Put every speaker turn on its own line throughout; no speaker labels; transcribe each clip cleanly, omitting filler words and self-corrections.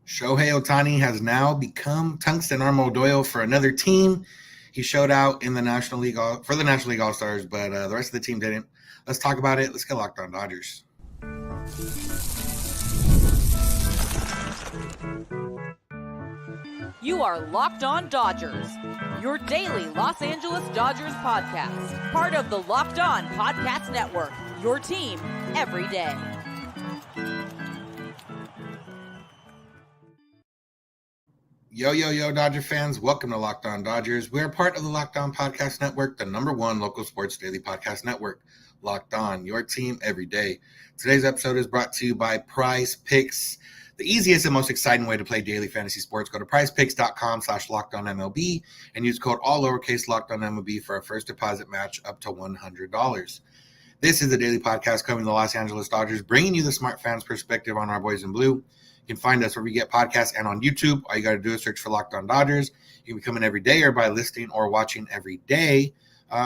Shohei Ohtani has now become tungsten arm Doyle for another team. He showed out in the National League for the National League All Stars, but the rest of the team didn't. Let's talk about it. Let's get locked on Dodgers.
You are Locked On Dodgers, your daily Los Angeles Dodgers podcast. Part of the Locked On Podcast Network, your team every day.
Yo, Dodger fans. Welcome to Locked On Dodgers. We're part of the Locked On Podcast Network, the #1 local sports daily podcast network. Locked On, your team every day. Today's episode is brought to you by Prize Picks. The easiest and most exciting way to play daily fantasy sports. Go to prizepicks.com/LockedOnMLB and use code all lowercase LockedOnMLB for a first deposit match up to $100. This is the daily podcast covering the Los Angeles Dodgers, bringing you the smart fans' perspective on our boys in blue. You can find us where we get podcasts and on YouTube. All you got to do is search for Locked On Dodgers. You can become an everydayer by listening or watching every day,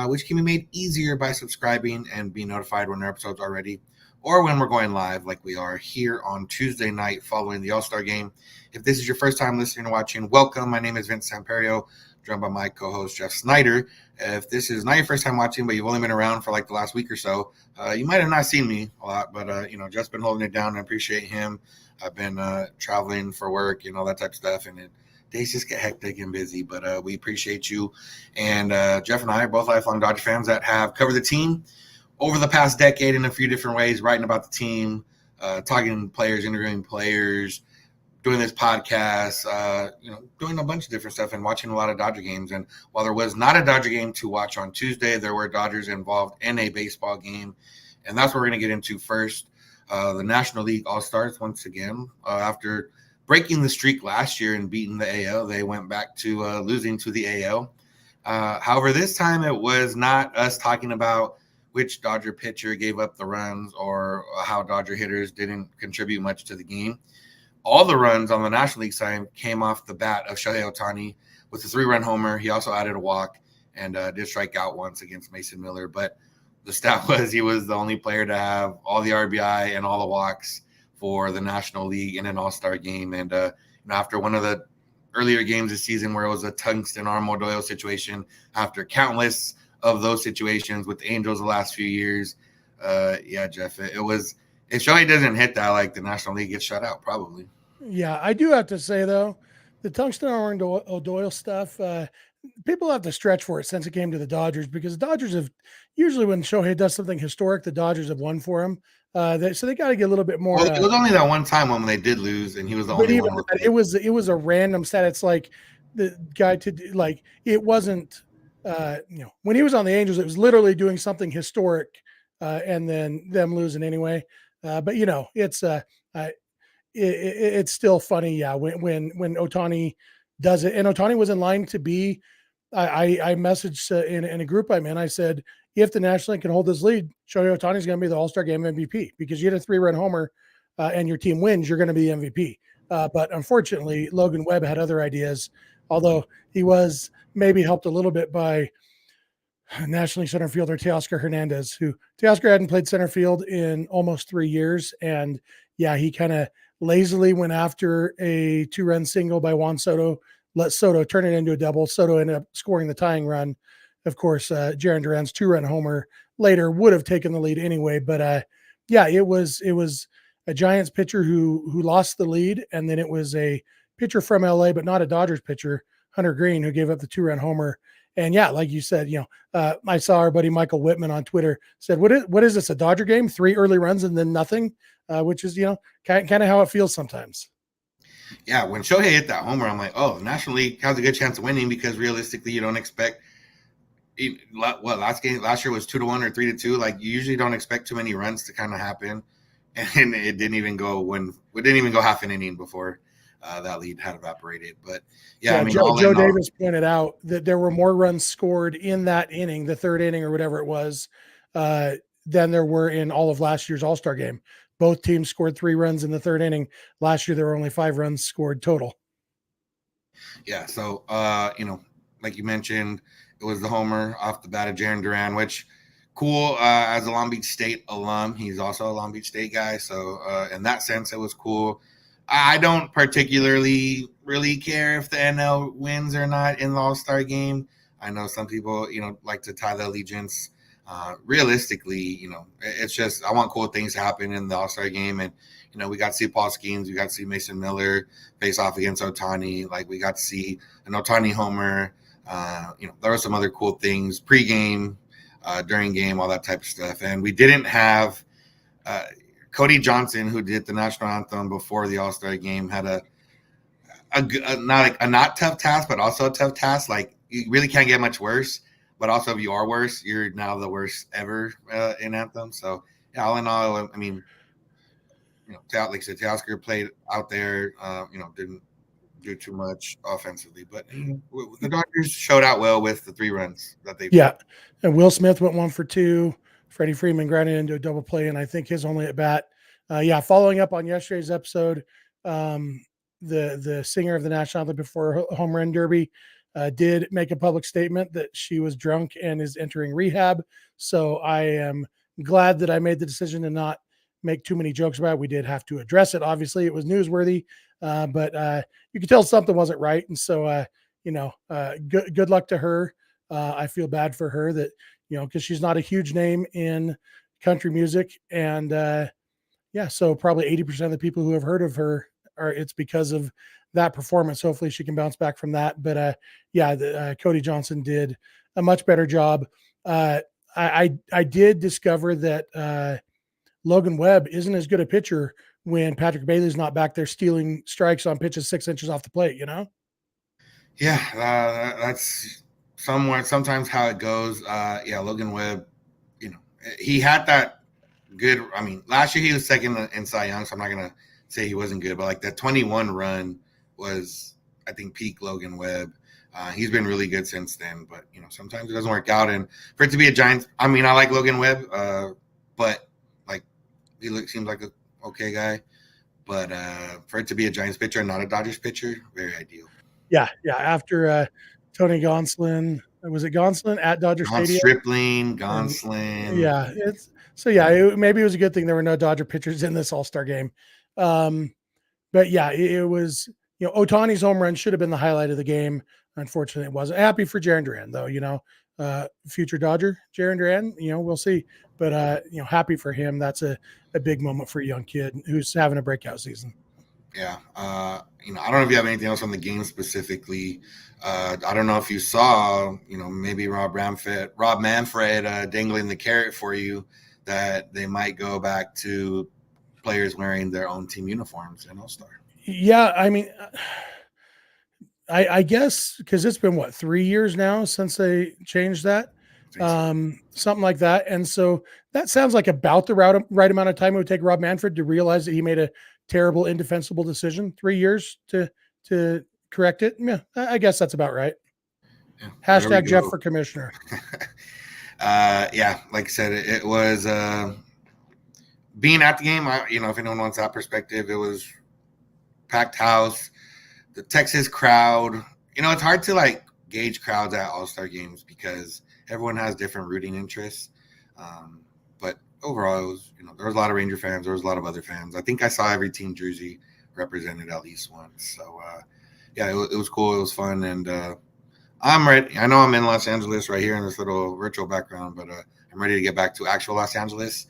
which can be made easier by subscribing and being notified when our episodes are ready or when we're going live like we are here on Tuesday night following the All-Star game. If this is your first time listening or watching, welcome. My name is Vince Samperio, joined by my co-host Jeff Snyder. If this is not your first time watching, but you've only been around for like the last week or so, you might have not seen me a lot, but Jeff's been holding it down. I appreciate him. I've been traveling for work, that type of stuff, and days just get hectic and busy, but we appreciate you. And Jeff and I are both lifelong Dodger fans that have covered the team over the past decade in a few different ways, writing about the team, talking to players, interviewing players, doing this podcast, doing a bunch of different stuff and watching a lot of Dodger games. And while there was not a Dodger game to watch on Tuesday, there were Dodgers involved in a baseball game. And that's what we're going to get into first. The National League All-Stars, once again, after breaking the streak last year and beating the AL, they went back to losing to the AL. However, this time it was not us talking about which Dodger pitcher gave up the runs or how Dodger hitters didn't contribute much to the game. All the runs on the National League side came off the bat of Shohei Ohtani with a 3-run homer. He also added a walk and did strike out once against Mason Miller. But the stat was he was the only player to have all the RBI and all the walks for the National League in an All-Star game. And after one of the earlier games this season where it was a tungsten arm Doyle situation, after countless of those situations with the Angels the last few years, Jeff, it was – if Shohei doesn't hit that, like the National League gets shut out probably.
Yeah, I do have to say, though, the tungsten arm O'Doyle stuff, people have to stretch for it since it came to the Dodgers, because the Dodgers have usually, when Shohei does something historic, the Dodgers have won for him. So they got to get a little bit more.
Well, it was only that one time when they did lose, and he was the only one.
It was a random stat. It's like the guy it wasn't. When he was on the Angels, it was literally doing something historic, and then them losing anyway. But it's still funny, when Ohtani does it, and Ohtani was in line to be. I messaged in a group I'm in. I said, if the National League can hold this lead, Shohei Ohtani is going to be the All-Star Game MVP, because you hit a 3-run homer and your team wins, you're going to be MVP. But unfortunately, Logan Webb had other ideas, although he was maybe helped a little bit by National League center fielder Teoscar Hernandez, who Teoscar hadn't played center field in almost 3 years. And he kind of lazily went after a 2-run single by Juan Soto, let Soto turn it into a double. Soto ended up scoring the tying run. Of course, Jarren Duran's 2-run homer later would have taken the lead anyway. But it was a Giants pitcher who lost the lead, and then it was a pitcher from LA, but not a Dodgers pitcher, Hunter Green, who gave up the 2-run homer. And like you said, I saw our buddy Michael Whitman on Twitter said, what is this, a Dodger game? 3 early runs and then nothing, which is, kind of how it feels sometimes.
Yeah, when Shohei hit that homer, I'm like, oh, the National League has a good chance of winning, because realistically, you don't expect last year was 2-1 or 3-2. Like, you usually don't expect too many runs to kind of happen, and it didn't even go half an inning before that lead had evaporated. But
Joe Davis pointed out that there were more runs scored in that inning, the 3rd inning or whatever it was, than there were in all of last year's All-Star game. Both teams scored 3 runs in the 3rd inning. Last year, there were only 5 runs scored total.
Yeah. So, like you mentioned, it was the homer off the bat of Jarren Duran, which cool. As a Long Beach State alum, he's also a Long Beach State guy. So, in that sense, it was cool. I don't particularly really care if the NL wins or not in the All-Star game. I know some people, like to tie the allegiance. Realistically, it's just I want cool things to happen in the All-Star game, and we got to see Paul Skeens, we got to see Mason Miller face off against Ohtani. Like we got to see an Ohtani homer. There were some other cool things pre-game, during game, all that type of stuff, and we didn't have. Cody Johnson, who did the national anthem before the All-Star game, had a not tough task, but also a tough task. Like you really can't get much worse. But also, if you are worse, you're now the worst ever in anthem. So, yeah, all in all, I mean, like I said, Teoscar played out there. Didn't do too much offensively, but the Dodgers showed out well with the 3 runs that they.
Yeah, and Will Smith went 1 for 2. Freddie Freeman grounded into a double play, and I think his only at bat. Following up on yesterday's episode, the singer of the national anthem before home run derby did make a public statement that she was drunk and is entering rehab. So I am glad that I made the decision to not make too many jokes about it. We did have to address it. Obviously, it was newsworthy, but you could tell something wasn't right. And so, good luck to her. I feel bad for her that, because she's not a huge name in country music. And so probably 80% of the people who have heard of her it's because of that performance. Hopefully she can bounce back from that. But Cody Johnson did a much better job. I did discover that Logan Webb isn't as good a pitcher when Patrick Bailey's not back there stealing strikes on pitches 6 inches off the plate,
Yeah, that's sometimes how it goes. Logan Webb, he had that good. I mean, last year he was second in Cy Young, so I'm not going to say he wasn't good, but like that 21 run was, I think, peak Logan Webb. He's been really good since then, but sometimes it doesn't work out. And for it to be a Giants, I mean, I like Logan Webb, but like he seems like a okay guy. But for it to be a Giants pitcher and not a Dodgers pitcher, very ideal.
Yeah. After Tony Gonsolin, was it Gonsolin at Dodger Stadium?
Stripling, Gonsolin.
Maybe it was a good thing there were no Dodger pitchers in this All-Star game. But yeah, it was, Ohtani's home run should have been the highlight of the game. Unfortunately, it wasn't. Happy for Jarren Duran, though, future Dodger, Jarren Duran, we'll see. But, happy for him. That's a big moment for a young kid who's having a breakout season.
Yeah. I don't know if you have anything else on the game specifically. I don't know if you saw, maybe Rob Manfred dangling the carrot for you that they might go back to players wearing their own team uniforms in All-Star.
Yeah, I mean, I guess because it's been 3 years now since they changed that, something like that. And so that sounds like about the right amount of time it would take Rob Manfred to realize that he made a terrible, indefensible decision. 3 years to correct it. Yeah, I guess that's about right.
Yeah,
Hashtag Jeff for commissioner.
Like I said, it was being at the game. If anyone wants that perspective, it was packed house. The Texas crowd, it's hard to gauge crowds at All-Star games because everyone has different rooting interests. But overall, it was, there was a lot of Ranger fans. There was a lot of other fans. I think I saw every team jersey represented at least once. So, it was cool. It was fun. And I'm ready. I know I'm in Los Angeles right here in this little virtual background, but I'm ready to get back to actual Los Angeles.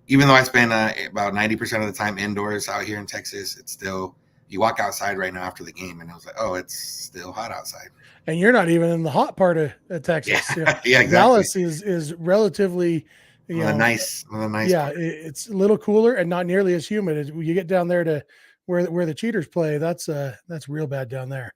Even though I spend about 90% of the time indoors out here in Texas, it's still, you walk outside right now after the game and it was like, oh, it's still hot outside.
And you're not even in the hot part of Texas.
Yeah, yeah, exactly.
Dallas is relatively,
nice.
Yeah, it's a little cooler and not nearly as humid. As you get down there to where the Cheaters play, that's real bad down there.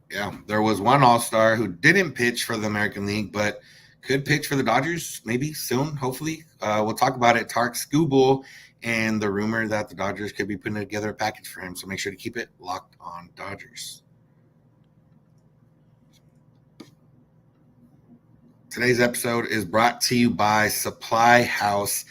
Yeah, there was one All-Star who didn't pitch for the American League, but could pitch for the Dodgers maybe soon, hopefully. We'll talk about it. Tarik Skubal and the rumor that the Dodgers could be putting together a package for him. So make sure to keep it locked on Dodgers. Today's episode is brought to you by Supply House.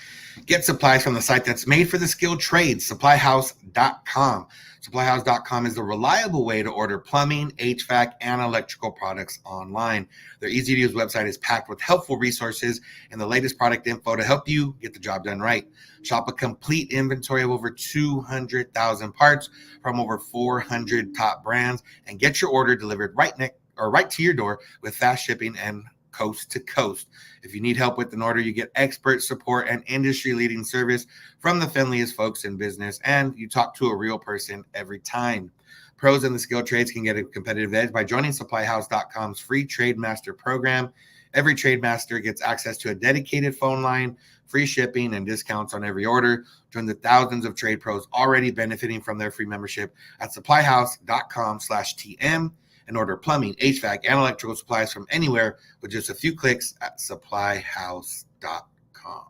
Get supplies from the site that's made for the skilled trades, supplyhouse.com. Supplyhouse.com is the reliable way to order plumbing, HVAC, and electrical products online. Their easy-to-use website is packed with helpful resources and the latest product info to help you get the job done right. Shop a complete inventory of over 200,000 parts from over 400 top brands and get your order delivered right to your door with fast shipping and coast to coast. If you need help with an order, you get expert support and industry-leading service from the friendliest folks in business, and you talk to a real person every time. Pros in the skilled trades can get a competitive edge by joining supplyhouse.com's free Trade Master program. Every Trade Master gets access to a dedicated phone line, free shipping, and discounts on every order. Join the thousands of trade pros already benefiting from their free membership at supplyhouse.com/TM. and order plumbing, HVAC, and electrical supplies from anywhere with just a few clicks at supplyhouse.com.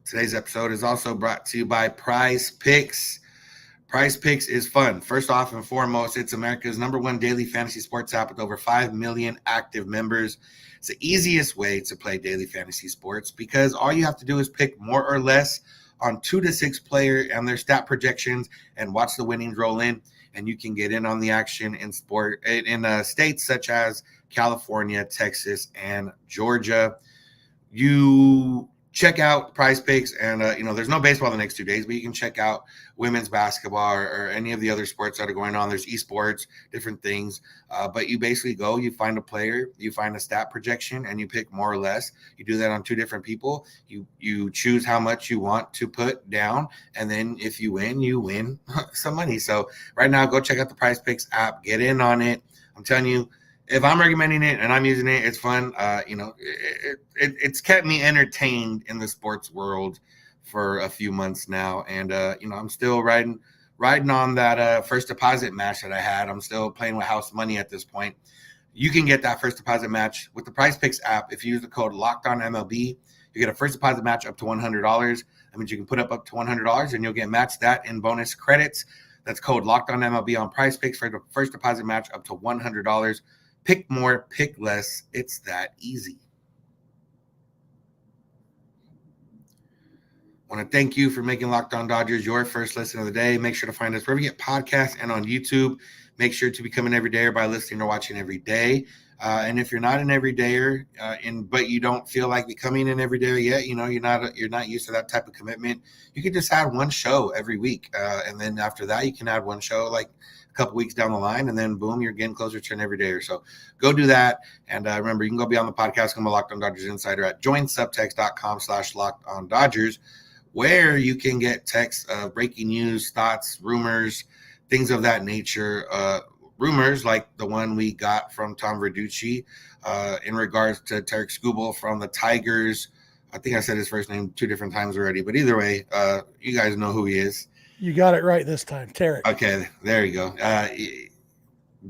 Today's episode is also brought to you by Prize Picks. Prize Picks is fun. First off and foremost, it's America's #1 daily fantasy sports app with over 5 million active members. It's the easiest way to play daily fantasy sports because all you have to do is pick more or less on 2 to 6 player and their stat projections and watch the winnings roll in. And you can get in on the action in states such as California, Texas, and Georgia. You check out Prize Picks, and there's no baseball the next 2 days, but you can check out women's basketball or any of the other sports that are going on. There's esports, different things, but you basically you find a player, you find a stat projection, and you pick more or less. You do that on 2 different people. You choose how much you want to put down, and then if you win some money. So right now, go check out the Prize Picks app, get in on it. I'm telling you, if I'm recommending it and I'm using it, it's fun. It's kept me entertained in the sports world for a few months now. And, I'm still riding on that first deposit match that I had. I'm still playing with house money at this point. You can get that first deposit match with the Prize Picks app. If you use the code LOCKEDONMLB, you get a first deposit match up to $100. That means you can put up to $100 and you'll get matched that in bonus credits. That's code LOCKEDONMLB on Prize Picks for the first deposit match up to $100. Pick more, pick less. It's that easy. I want to thank you for making Locked On Dodgers your first listen of the day. Make sure to find us wherever you get podcasts and on YouTube. Make sure to become an everydayer by listening or watching every day. And if you're not an everydayer, but you don't feel like becoming an everydayer yet, you're not used to that type of commitment, you can just add one show every week. And then after that, you can add one show like a couple weeks down the line, and then boom, you're getting closer to an everydayer. So go do that. And remember, you can go be on the podcast, come to Locked On Dodgers Insider at joinsubtext.com/LockedOnDodgers, where you can get texts of breaking news, thoughts, rumors, things of that nature. Rumors like the one we got from Tom Verducci in regards to Tarik Skubal from the Tigers. I think I said his first name 2 different times already, but either way, you guys know who he is.
You got it right this time, Tarik.
Okay, there you go.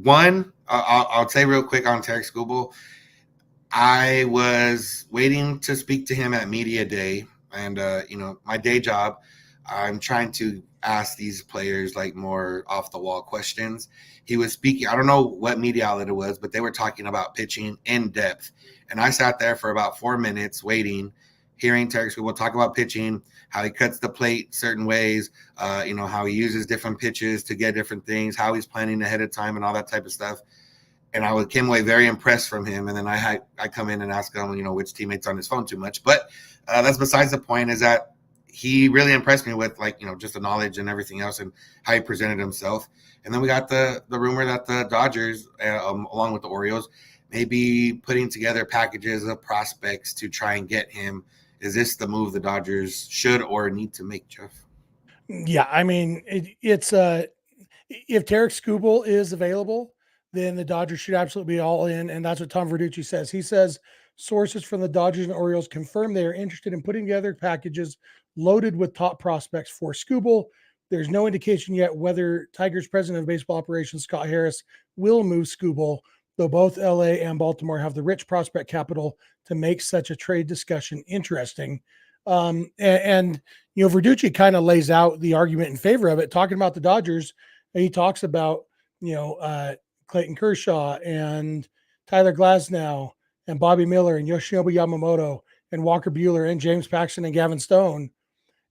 One, I'll say real quick on Tarik Skubal. I was waiting to speak to him at Media Day, and my day job, I'm trying to ask these players like more off the wall questions. He was speaking, I don't know what media outlet it was, but they were talking about pitching in depth. And I sat there for about 4 minutes waiting, hearing Tarik Skubal talk about pitching, how he cuts the plate certain ways, how he uses different pitches to get different things, how he's planning ahead of time and all that type of stuff. And I came away very impressed from him. And then I come in and ask him, which teammate's on his phone too much. But that's besides the point, is that he really impressed me with just the knowledge and everything else and how he presented himself. And then we got the rumor that the Dodgers, along with the Orioles, may be putting together packages of prospects to try and get him. Is this the move the Dodgers should or need to make, Jeff?
Yeah, I mean, it's if Tarik Skubal is available, then the Dodgers should absolutely be all in, and that's what Tom Verducci says. He says sources from the Dodgers and Orioles confirm they are interested in putting together packages loaded with top prospects for Skubal. There's no indication yet whether Tigers president of baseball operations, Scott Harris, will move Skubal, though both LA and Baltimore have the rich prospect capital to make such a trade discussion interesting. Verducci kind of lays out the argument in favor of it, talking about the Dodgers. And he talks about, Clayton Kershaw and Tyler Glasnow and Bobby Miller and Yoshinobu Yamamoto and Walker Buehler and James Paxton and Gavin Stone.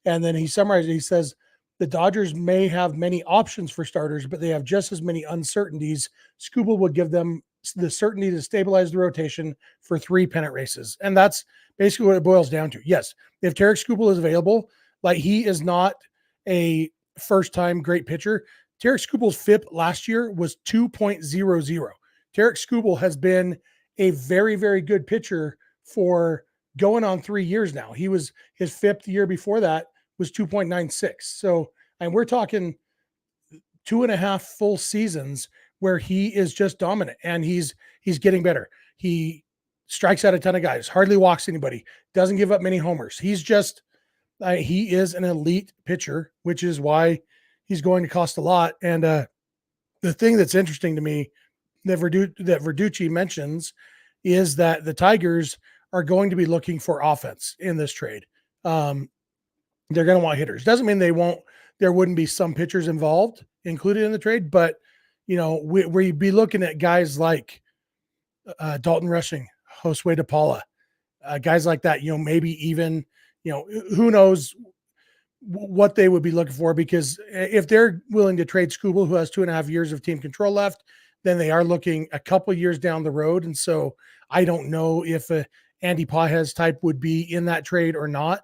And then he summarized it. He says, the Dodgers may have many options for starters, but they have just as many uncertainties. Skubal would give them the certainty to stabilize the rotation for 3 pennant races. And that's basically what it boils down to. Yes, if Tarik Skubal is available, like he is not a first-time great pitcher. Tarik Skubal's FIP last year was 2.00. Tarik Skubal has been a very, very good pitcher for going on 3 years now. He was his 5th year before that was 2.96. So, and we're talking 2.5 full seasons where he is just dominant and he's getting better. He strikes out a ton of guys, hardly walks anybody, doesn't give up many homers. He's just, he is an elite pitcher, which is why he's going to cost a lot. And the thing that's interesting to me that Verducci mentions is that the Tigers are going to be looking for offense in this trade. They're going to want hitters. Doesn't mean there wouldn't be some pitchers involved included in the trade, but we'd be looking at guys like Dalton Rushing, Josue DePaula, guys like that, maybe even, who knows what they would be looking for, because if they're willing to trade Skubal, who has 2.5 years of team control left, then they are looking a couple years down the road. And so I don't know if Andy Pages type would be in that trade or not.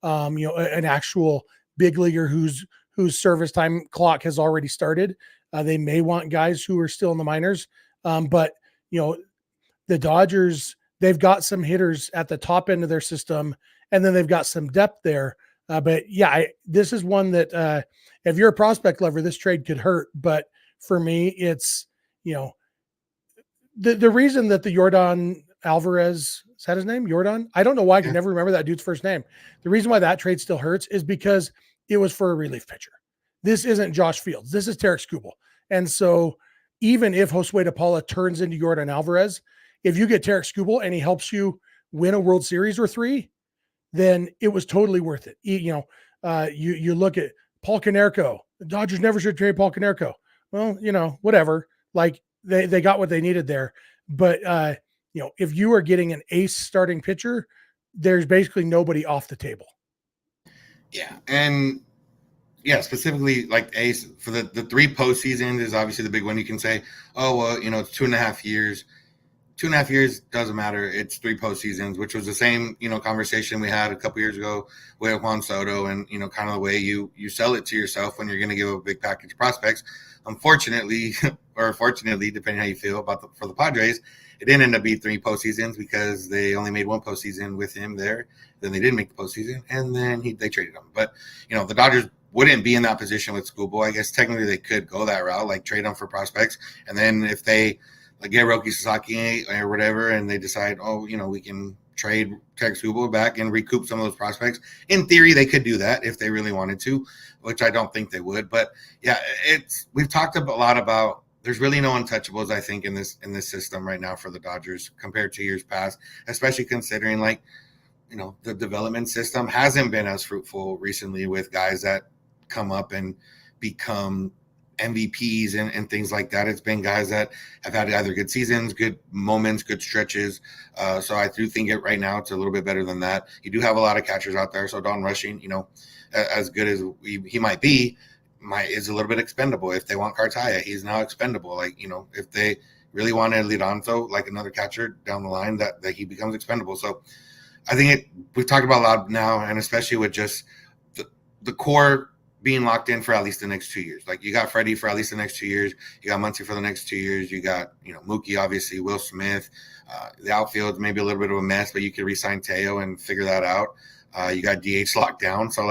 An actual big leaguer whose service time clock has already started. They may want guys who are still in the minors. But the Dodgers, they've got some hitters at the top end of their system, and then they've got some depth there. But yeah, this is one that if you're a prospect lover, this trade could hurt. But for me, it's, the reason that the Yordan Alvarez, is that his name? Yordan? I don't know why I can never remember that dude's first name. The reason why that trade still hurts is because it was for a relief pitcher. This isn't Josh Fields. This is Tarik Skubal. And so even if Josue DePaula turns into Yordan Alvarez, if you get Tarik Skubal and he helps you win a World Series or 3, then it was totally worth it. You look at Paul Konerko. The Dodgers never should trade Paul Konerko. Well, whatever. Like they got what they needed there. But if you are getting an ace starting pitcher, there's basically nobody off the table.
Yeah. And yeah, specifically like ace for the 3 postseasons is obviously the big one. You can say, oh, well, it's 2.5 years. 2.5 years doesn't matter. It's 3 postseasons, which was the same, conversation we had a couple years ago with Juan Soto, and, kind of the way you sell it to yourself when you're going to give a big package of prospects. Unfortunately, or fortunately, depending how you feel for the Padres, it didn't end up being 3 postseasons because they only made 1 postseason with him there. Then they didn't make the postseason, and then they traded him. But, the Dodgers wouldn't be in that position with Skubal. I guess technically they could go that route, like trade him for prospects. And then if they get Roki Sasaki or whatever, and they decide, we can trade Tarik Skubal back and recoup some of those prospects. In theory, they could do that if they really wanted to, which I don't think they would. But yeah, we've talked a lot about there's really no untouchables, I think, in this system right now for the Dodgers compared to years past, especially considering the development system hasn't been as fruitful recently with guys that come up and become MVPs and things like that. It's been guys that have had either good seasons, good moments, good stretches. So I do think right now it's a little bit better than that. You do have a lot of catchers out there. So Don Rushing, as good as he might be, is a little bit expendable. If they want Cartaya, he's now expendable. If they really wanted Liranzo, like another catcher down the line, that he becomes expendable. So I think we've talked about a lot now, and especially with just the core being locked in for at least the next 2 years. Like you got Freddie for at least the next 2 years. You got Muncy for the next 2 years. You got, Mookie, obviously, Will Smith. The outfield's maybe a little bit of a mess, but you could re-sign Teo and figure that out. You got DH locked down. So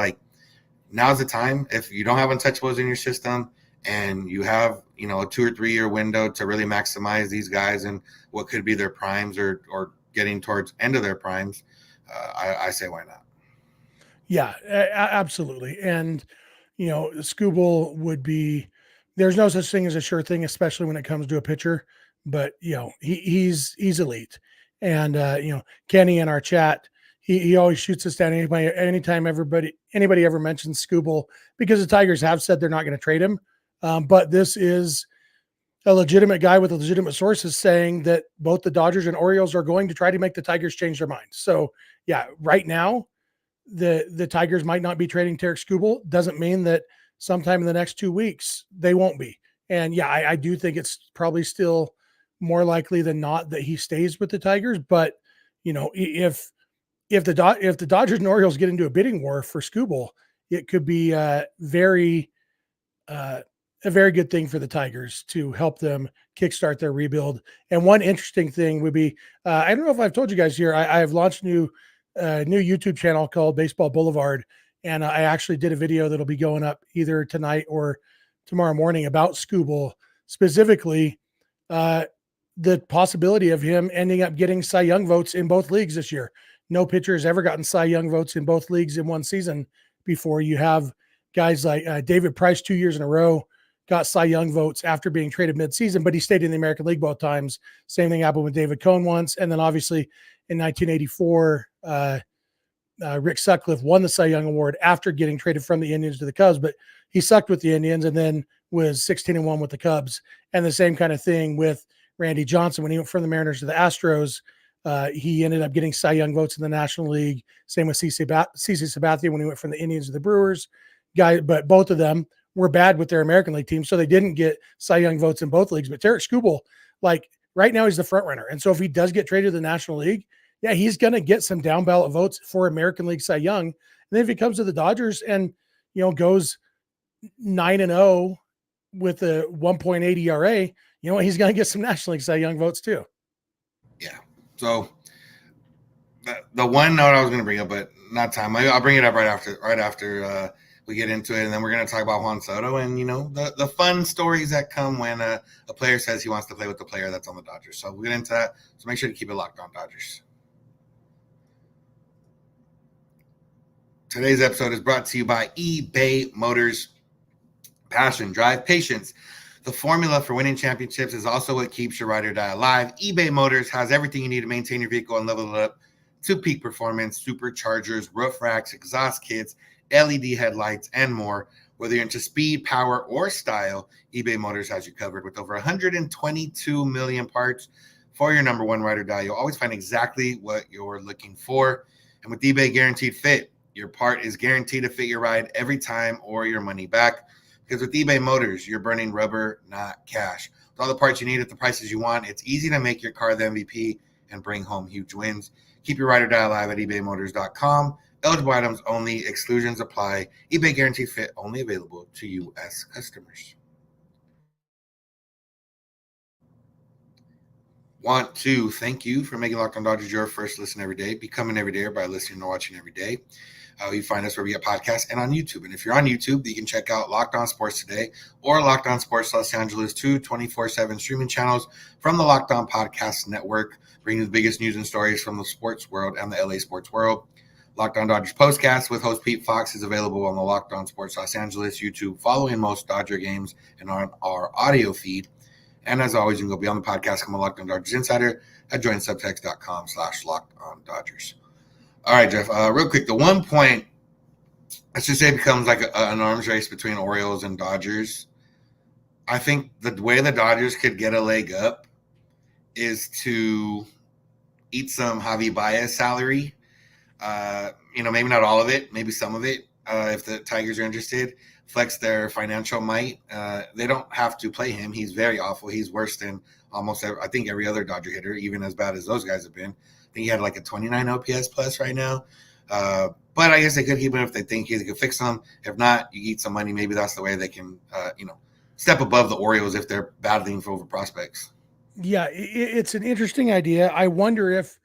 now's the time. If you don't have untouchables in your system and you have, a 2 or 3 year window to really maximize these guys and what could be their primes or getting towards end of their primes, I say why not?
Yeah, absolutely. And, Skubal would be, there's no such thing as a sure thing, especially when it comes to a pitcher, but he's elite. And, Kenny in our chat, he always shoots us down anytime anybody ever mentions Skubal, because the Tigers have said they're not going to trade him. But this is a legitimate guy with legitimate sources saying that both the Dodgers and Orioles are going to try to make the Tigers change their minds. So yeah, right now the Tigers might not be trading Tarik Skubal. Doesn't mean that sometime in the next 2 weeks they won't be. And yeah, I do think it's probably still more likely than not that he stays with the Tigers. But if the Dodgers and Orioles get into a bidding war for Skubal, it could be uh, a very good thing for the Tigers to help them kickstart their rebuild. And one interesting thing would be, I don't know if I've told you guys here, I've launched a new YouTube channel called Baseball Boulevard. And I actually did a video that'll be going up either tonight or tomorrow morning about Skubal, specifically the possibility of him ending up getting Cy Young votes in both leagues this year. No pitcher has ever gotten Cy Young votes in both leagues in one season before. You have guys like David Price 2 years in a row got Cy Young votes after being traded midseason, but he stayed in the American League both times. Same thing happened with David Cohn once. And then obviously in 1984, Rick Sutcliffe won the Cy Young Award after getting traded from the Indians to the Cubs, but he sucked with the Indians and then was 16-1 with the Cubs. And the same kind of thing with Randy Johnson when he went from the Mariners to the Astros. He ended up getting Cy Young votes in the National League. Same with CC Sabathia when he went from the Indians to the Brewers. But both of them were bad with their American League team, so they didn't get Cy Young votes in both leagues. But Tarik Skubal, like right now, he's the front runner, and so if he does get traded to the National League, yeah, he's going to get some down ballot votes for American League Cy Young. And then if he comes to the Dodgers and goes 9-0 with a 1.8 ERA, he's going to get some National League Cy Young votes too.
Yeah. So the one note I was going to bring up, but not time. I'll bring it up right after we get into it, and then we're going to talk about Juan Soto and the fun stories that come when a player says he wants to play with the player that's on the Dodgers. So we'll get into that. So make sure to keep it locked on Dodgers. Today's episode is brought to you by eBay Motors. Passion, drive, patience. The formula for winning championships is also what keeps your ride or die alive. eBay Motors has everything you need to maintain your vehicle and level it up to peak performance: superchargers, roof racks, exhaust kits, LED headlights, and more. Whether you're into speed, power, or style, eBay Motors has you covered. With over 122 million parts for your number one ride or die, you'll always find exactly what you're looking for. And with eBay Guaranteed Fit, your part is guaranteed to fit your ride every time or your money back. Because with eBay Motors, you're burning rubber, not cash. With all the parts you need at the prices you want, it's easy to make your car the MVP and bring home huge wins. Keep your ride or die alive at ebaymotors.com. Eligible items only. Exclusions apply. eBay Guaranteed Fit only available to U.S. customers. Want to thank you for making Locked On Dodgers your first listen every day. Becoming every day by listening or watching every day. You find us where we get podcasts and on YouTube. And if you're on YouTube, you can check out Locked On Sports Today or Locked On Sports Los Angeles, 2 24/7 streaming channels from the Locked On Podcast Network, bringing you the biggest news and stories from the sports world and the LA sports world. Locked On Dodgers Postcast with host Pete Fox is available on the Locked On Sports Los Angeles YouTube following most Dodger games and on our audio feed. And as always, you can go beyond the podcast, come on Locked On Dodgers Insider at joinsubtext.com/LockedOnDodgers. All right, Jeff, real quick, the one point, let's just say it becomes like an arms race between Orioles and Dodgers. I think the way the Dodgers could get a leg up is to eat some Javi Baez salary. Maybe not all of it, maybe some of it, if the Tigers are interested. Flex their financial might. They don't have to play him. He's very awful. He's worse than almost every other Dodger hitter, even as bad as those guys have been. I think he had like a 29 OPS plus right now. But I guess they could keep him if they think they could fix him. If not, you eat some money. Maybe that's the way they can, step above the Orioles if they're battling for over prospects.
Yeah, it's an interesting idea. I wonder if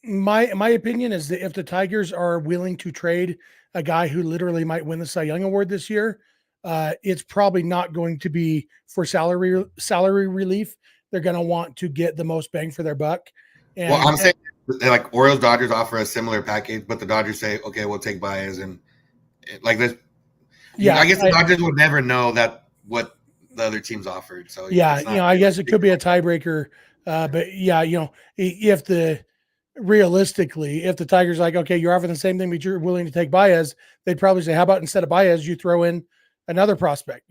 my opinion is that if the Tigers are willing to trade a guy who literally might win the Cy Young Award this year, it's probably not going to be for salary relief. They're going to want to get the most bang for their buck. And,
well, I'm saying like Orioles Dodgers offer a similar package, but the Dodgers say, okay, we'll take Baez and like this. Yeah, I guess the Dodgers would never know that what the other teams offered. So
yeah, I guess it could be a tiebreaker. But yeah, if the Tigers like, okay, you're offering the same thing, but you're willing to take Baez, they'd probably say, how about instead of Baez, you throw in another prospect,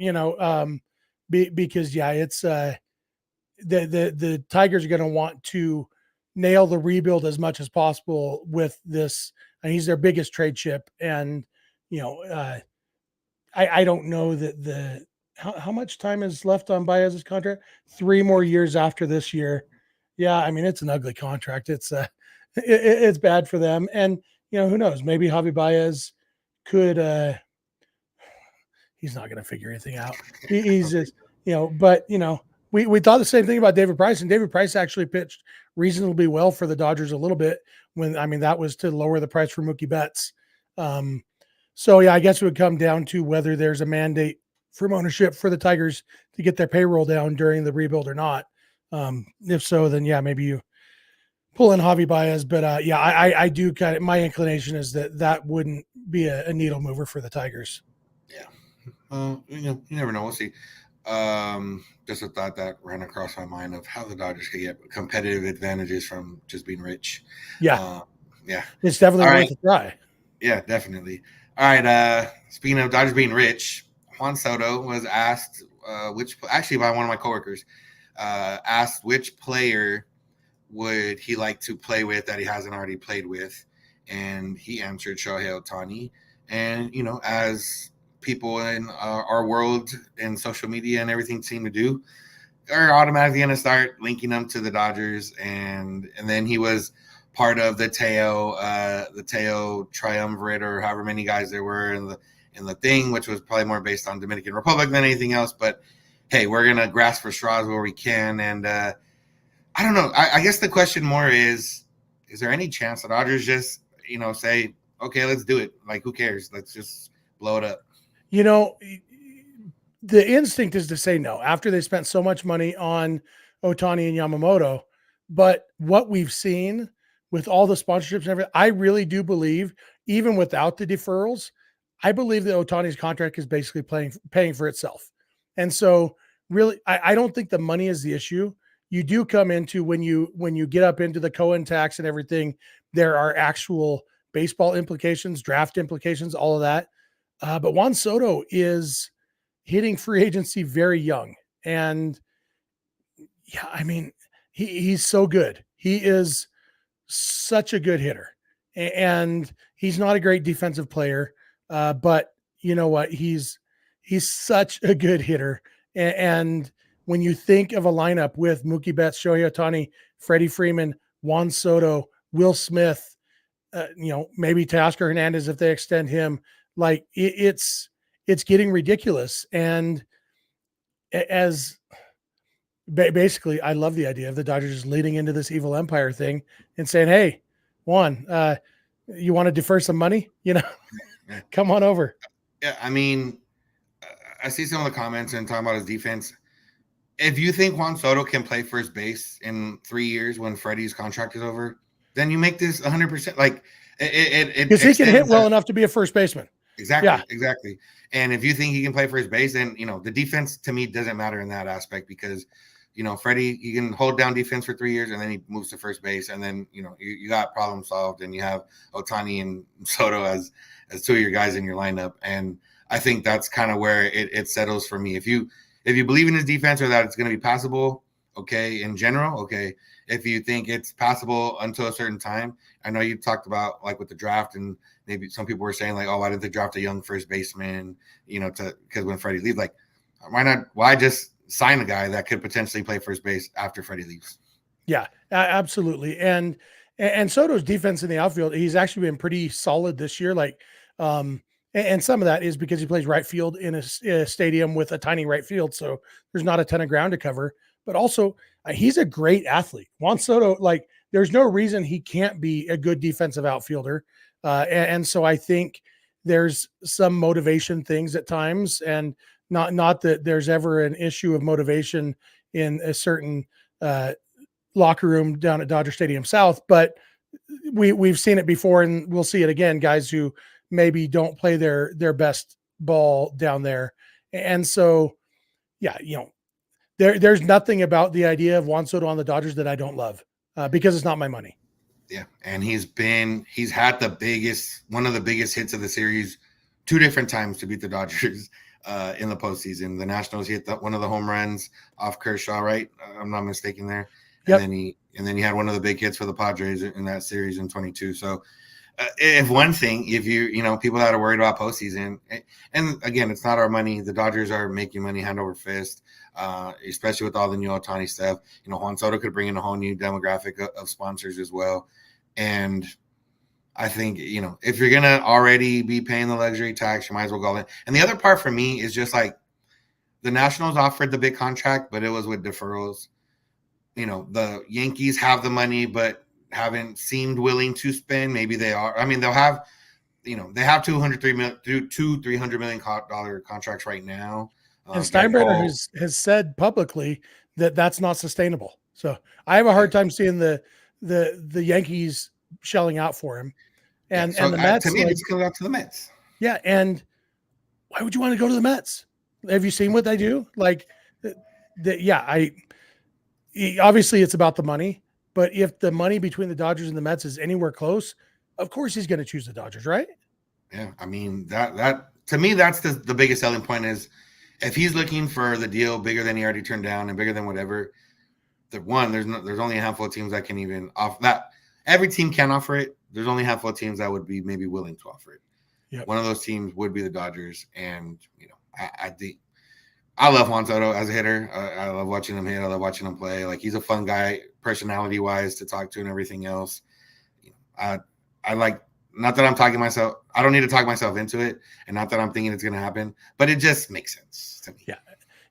because it's the Tigers are going to want to nail the rebuild as much as possible with this. And he's their biggest trade chip. And, I don't know that how much time is left on Baez's contract? 3 more years after this year. Yeah. I mean, it's an ugly contract. It's it's bad for them. And, who knows, maybe Javi Baez could, he's not going to figure anything out. He's just, but we thought the same thing about David Price, and David Price actually pitched reasonably well for the Dodgers a little bit that was to lower the price for Mookie Betts. So I guess it would come down to whether there's a mandate from ownership for the Tigers to get their payroll down during the rebuild or not. If so, then maybe you pull in Javi Baez, but I do my inclination is that wouldn't be a needle mover for the Tigers.
Yeah. You never know. We'll see. Just a thought that ran across my mind of how the Dodgers could get competitive advantages from just being rich.
Yeah.
Yeah.
It's definitely worth a try.
Yeah, definitely. All right. Speaking of Dodgers being rich, Juan Soto was asked by one of my coworkers, asked which player would he like to play with that he hasn't already played with. And he answered Shohei Ohtani. And, as people in our world and social media and everything seem to do, are automatically going to start linking them to the Dodgers. And then he was part of the Teo triumvirate, or however many guys there were in the thing, which was probably more based on Dominican Republic than anything else. But hey, we're going to grasp for straws where we can. And I don't know. I guess the question more is there any chance the Dodgers just, say, okay, let's do it. Like, who cares? Let's just blow it up.
The instinct is to say no after they spent so much money on Ohtani and Yamamoto. But what we've seen with all the sponsorships and everything, I really do believe, even without the deferrals, I believe that Ohtani's contract is basically paying for itself. And so really, I don't think the money is the issue. You do come into when you get up into the Cohen tax and everything, there are actual baseball implications, draft implications, all of that. But Juan Soto is hitting free agency very young. And he's so good. He is such a good hitter, and he's not a great defensive player. But you know what? He's such a good hitter. And when you think of a lineup with Mookie Betts, Shohei Ohtani, Freddie Freeman, Juan Soto, Will Smith, maybe Teoscar Hernandez if they extend him, like it's getting ridiculous. And as basically, I love the idea of the Dodgers just leading into this evil empire thing and saying, hey, Juan, you want to defer some money? Come on over.
Yeah, I mean, I see some of the comments and talking about his defense. If you think Juan Soto can play first base in 3 years when Freddie's contract is over, then you make this 100%. Like it
because he can hit well enough to be a first baseman.
Exactly. Yeah. Exactly. And if you think he can play first base, then the defense to me doesn't matter in that aspect, because Freddie, he can hold down defense for 3 years and then he moves to first base, and then you got problem solved, and you have Ohtani and Soto as two of your guys in your lineup. And I think that's kind of where it settles for me. If you believe in his defense or that it's going to be passable, okay, in general, okay. If you think it's passable until a certain time, I know you talked about like with the draft, and maybe some people were saying like, oh, why didn't they draft a young first baseman, because when Freddie leaves, like, why just sign a guy that could potentially play first base after Freddie leaves?
Yeah, absolutely. And Soto's defense in the outfield, he's actually been pretty solid this year. Like, and some of that is because he plays right field in a stadium with a tiny right field. So there's not a ton of ground to cover, but also he's a great athlete. Juan Soto, like, there's no reason he can't be a good defensive outfielder. And so I think there's some motivation things at times, and not that there's ever an issue of motivation in a certain locker room down at Dodger Stadium South, but we've seen it before, and we'll see it again. Guys who maybe don't play their best ball down there. And so, yeah, there's nothing about the idea of Juan Soto on the Dodgers that I don't love, because it's not my money.
Yeah. And he's had one of the biggest hits of the series two different times to beat the Dodgers in the postseason. The Nationals hit one of the home runs off Kershaw, right? I'm not mistaken there.
Yep.
And then he had one of the big hits for the Padres in that series in 22. So if one thing, if people that are worried about postseason, and again, it's not our money. The Dodgers are making money hand over fist, especially with all the new Ohtani stuff. Juan Soto could bring in a whole new demographic of sponsors as well. And I think, if you're going to already be paying the luxury tax, you might as well go in. And the other part for me is just like the Nationals offered the big contract, but it was with deferrals. The Yankees have the money, but haven't seemed willing to spend. Maybe they are. I mean, they'll have, they have $300 million contracts right now.
And Steinbrenner has said publicly that that's not sustainable. So I have a hard time seeing the Yankees shelling out for him. And the Mets,
to me, it's going out to the Mets.
Yeah, and why would you want to go to the Mets? Have you seen what they do? Obviously it's about the money, but if the money between the Dodgers and the Mets is anywhere close, of course he's going to choose the Dodgers, right?
Yeah, I mean that to me that's the biggest selling point is if he's looking for the deal bigger than he already turned down and bigger than whatever. There's only a handful of teams that can even offer that. Every team can offer it. There's only a handful of teams that would be maybe willing to offer it.
Yep.
One of those teams would be the Dodgers, and I love Juan Soto as a hitter. I love watching him hit. I love watching him play. Like, he's a fun guy, personality-wise, to talk to and everything else. I like, not that I'm talking myself. I don't need to talk myself into it, and not that I'm thinking it's going to happen, but it just makes sense to me.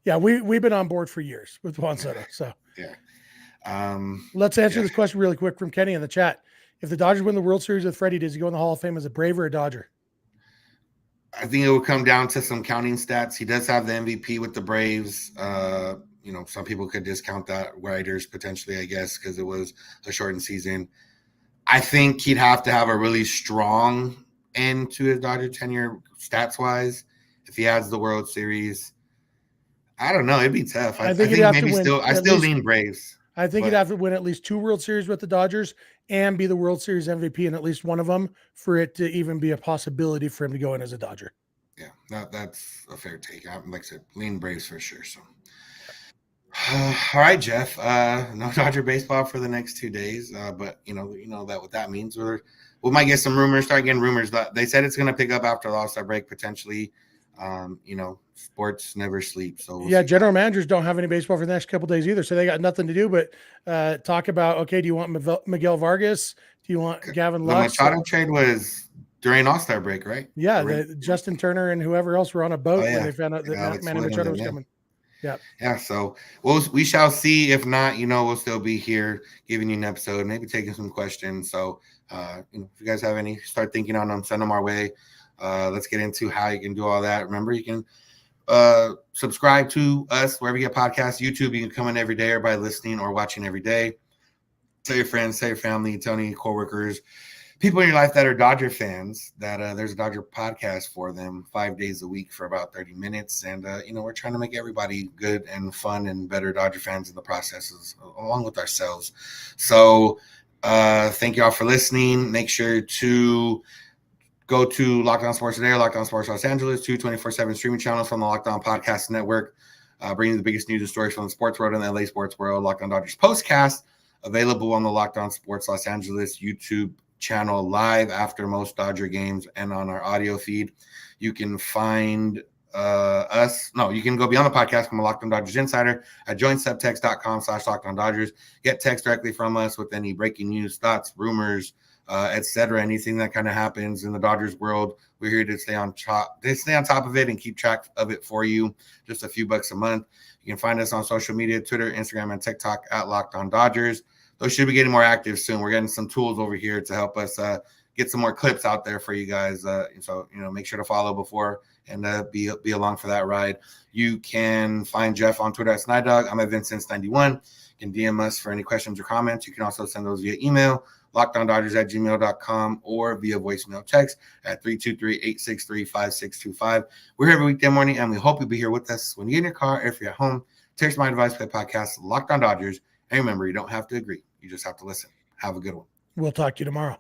Yeah. We've been on board for years with Juan Soto. So
yeah.
Let's answer this question really quick from Kenny in the chat. If the Dodgers win the World Series with Freddie, does he go in the Hall of Fame as a Brave or a Dodger?
I think it will come down to some counting stats. He does have the MVP with the Braves. Some people could discount that, writers potentially, I guess, because it was a shortened season. I think he'd have to have a really strong end to his Dodger tenure stats-wise. If he adds the World Series, I don't know. It'd be tough. I think maybe I still lean Braves.
I think he'd have to win at least 2 World Series with the Dodgers and be the World Series MVP in at least one of them for it to even be a possibility for him to go in as a Dodger.
Yeah, that's a fair take. Like I said, lean Braves for sure. So, all right, Jeff. No Dodger baseball for the next 2 days, but you know that what that means. We might get some rumors. Start getting rumors. They said it's going to pick up after the All-Star break potentially. Sports never sleep. So
general managers don't have any baseball for the next couple of days either, so they got nothing to do but talk about, okay, do you want Miguel Vargas? Do you want Gavin Lux?
The Machado trade was during All-Star break, right?
Yeah, Justin Turner and whoever else were on a boat when they found out that Manny Machado was coming.
Yeah. So we shall see. If not, we'll still be here giving you an episode, maybe taking some questions. So if you guys have any, start thinking on them, send them our way. Let's get into how you can do all that. Remember, you can subscribe to us wherever you get podcasts. YouTube, you can come in every day or by listening or watching every day. Tell your friends, tell your family, tell any coworkers, people in your life that are Dodger fans, that there's a Dodger podcast for them 5 days a week for about 30 minutes. And, we're trying to make everybody good and fun and better Dodger fans in the processes, along with ourselves. So thank you all for listening. Make sure to go to Locked On Sports Today or Locked On Sports Los Angeles, 2 24/7 streaming channels from the Locked On Podcast Network, bringing the biggest news and stories from the sports world and the LA sports world. Locked On Dodgers Postcast, available on the Locked On Sports Los Angeles YouTube channel live after most Dodger games and on our audio feed. You can find you can go beyond the podcast from a Locked On Dodgers Insider at joinsubtext.com/LockedOnDodgers. Get text directly from us with any breaking news, thoughts, rumors, etc. Anything that kind of happens in the Dodgers world. We're here to stay on top of it and keep track of it for you. Just a few bucks a month. You can find us on social media, Twitter, Instagram, and TikTok at Locked On Dodgers. Those should be getting more active soon. We're getting some tools over here to help us get some more clips out there for you guys. So make sure to follow before and be along for that ride. You can find Jeff on Twitter at Snydog. I'm at Vincent91. You can DM us for any questions or comments. You can also send those via email, LockedOnDodgers@gmail.com, or via voicemail text at 323-863-5625. We're here every weekday morning, and we hope you'll be here with us when you get in your car, or if you're at home. Text My Advice Play Podcast, Locked On Dodgers. And remember, you don't have to agree. You just have to listen. Have a good one.
We'll talk to you tomorrow.